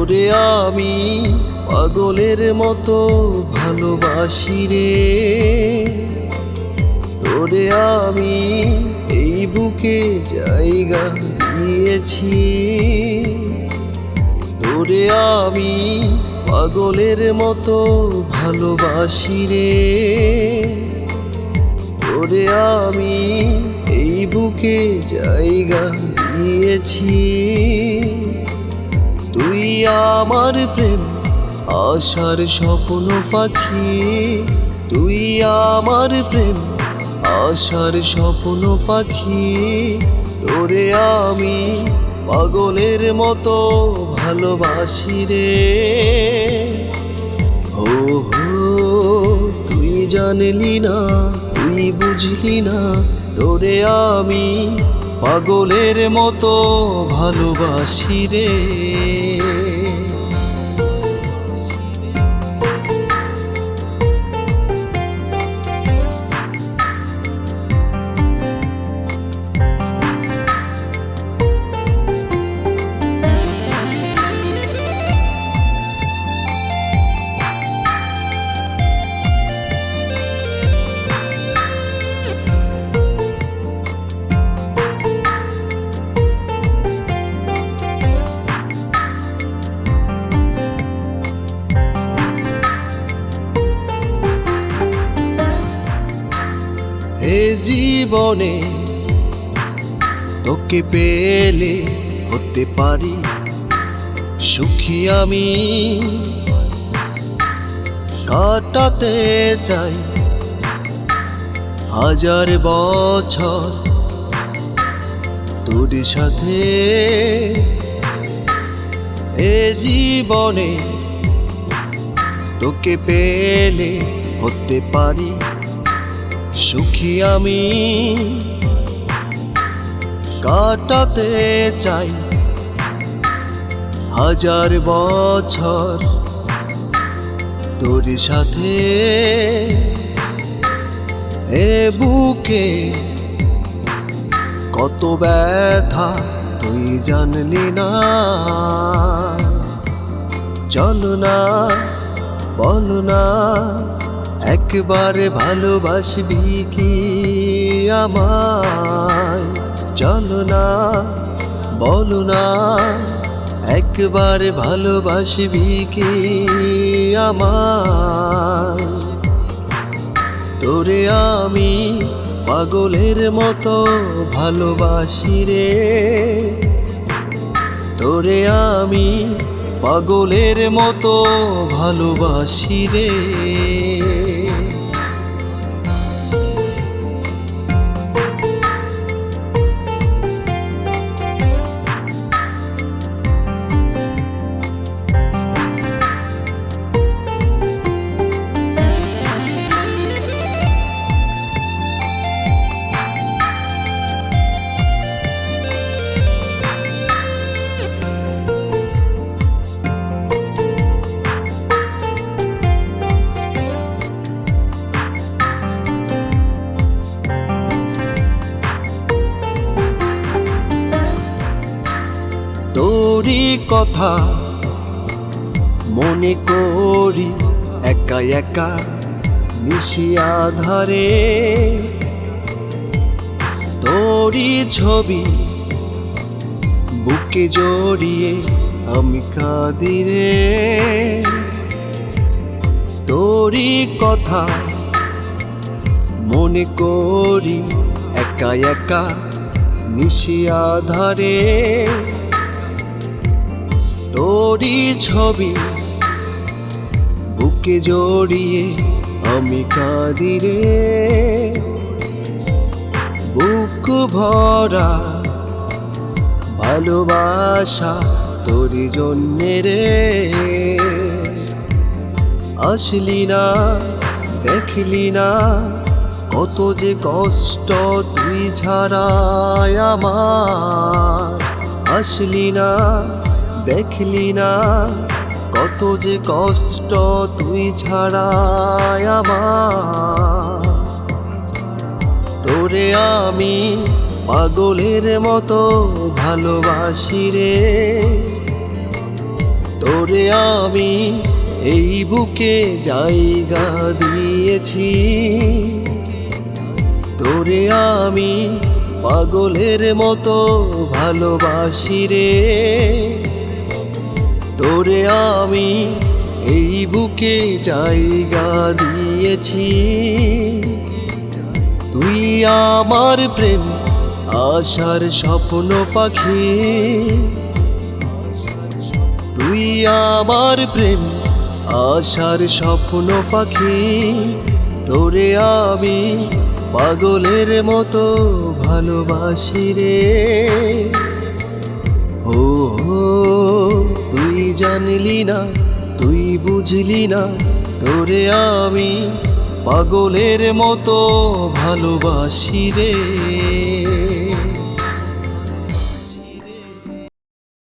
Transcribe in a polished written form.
তোরে আমি পাগলের মতো ভালোবাসি রে। তোরে আমি এই বুকে জায়গা দিয়েছি। তোরে আমি পাগলের মতো ভালোবাসি রে। তোরে আমি এই বুকে জায়গা দিয়েছি। তুই আমার প্রেম আশার স্বপ্ন পাখি। তুই আমার প্রেম আশার স্বপ্ন পাখি। তোরে আমি পাগলের মতো ভালোবাসি রে। ও হো তুই জানলি না, তুই বুঝলি না, তোরে আমি পাগলের মতো ভালোবাসি রে। এ জীবনে তোকে পেলে হতে পারি সুখী আমি। কাটাতে চাই হাজার বছর তোর সাথে। এ জীবনে তোকে পেলে হতে পারি সুখী আমি। কাটাতে চাই হাজার বছর তোর সাথে। এ বুকে কত ব্যথা তুই জানলি না। চল না বল না একবার ভালোবাসবি কি আমায়। চল না বল না একবার ভালোবাসবি কি আমায়। তোরে আমি পাগলের মতো ভালোবাসি রে। তোরে আমি পাগলের মতো ভালোবাসি রে। তোরই কথা মনে করি একা একা নিশি আধারে। তোরই ছবি বুকে জড়িয়ে আমি কাঁদি রে। তোরই কথা মনে করি একা একা নিশি আধারে। তোরই ছবি বুকে জড়িয়ে আমি কাঁদি রে। বুক ভরা ভালোবাসা তোরই জন্যে রে। আসলি না দেখলি না কত যে কষ্ট তুই ছাড়াই আমার। আসলি না দেখলি না কত যে কষ্ট তুই ছাড়াই আমার। তোরে আমি পাগলের মতো ভালোবাসি রে। তোরে আমি এই বুকে জায়গা দিয়েছি, তোরে আমি পাগলের মতো ভালোবাসি রে। তোরে আমি এই বুকে জায়গা দিয়েছি, তুই আমার প্রেম আশার স্বপ্ন পাখি, তুই আমার প্রেম আশার স্বপ্ন পাখি। তোরে আমি পাগলের মতো ভালোবাসি রে। ও তুই জানলি না, তুই বুঝলি না, তোরে আমি পাগলের মতো ভালোবাসি রে।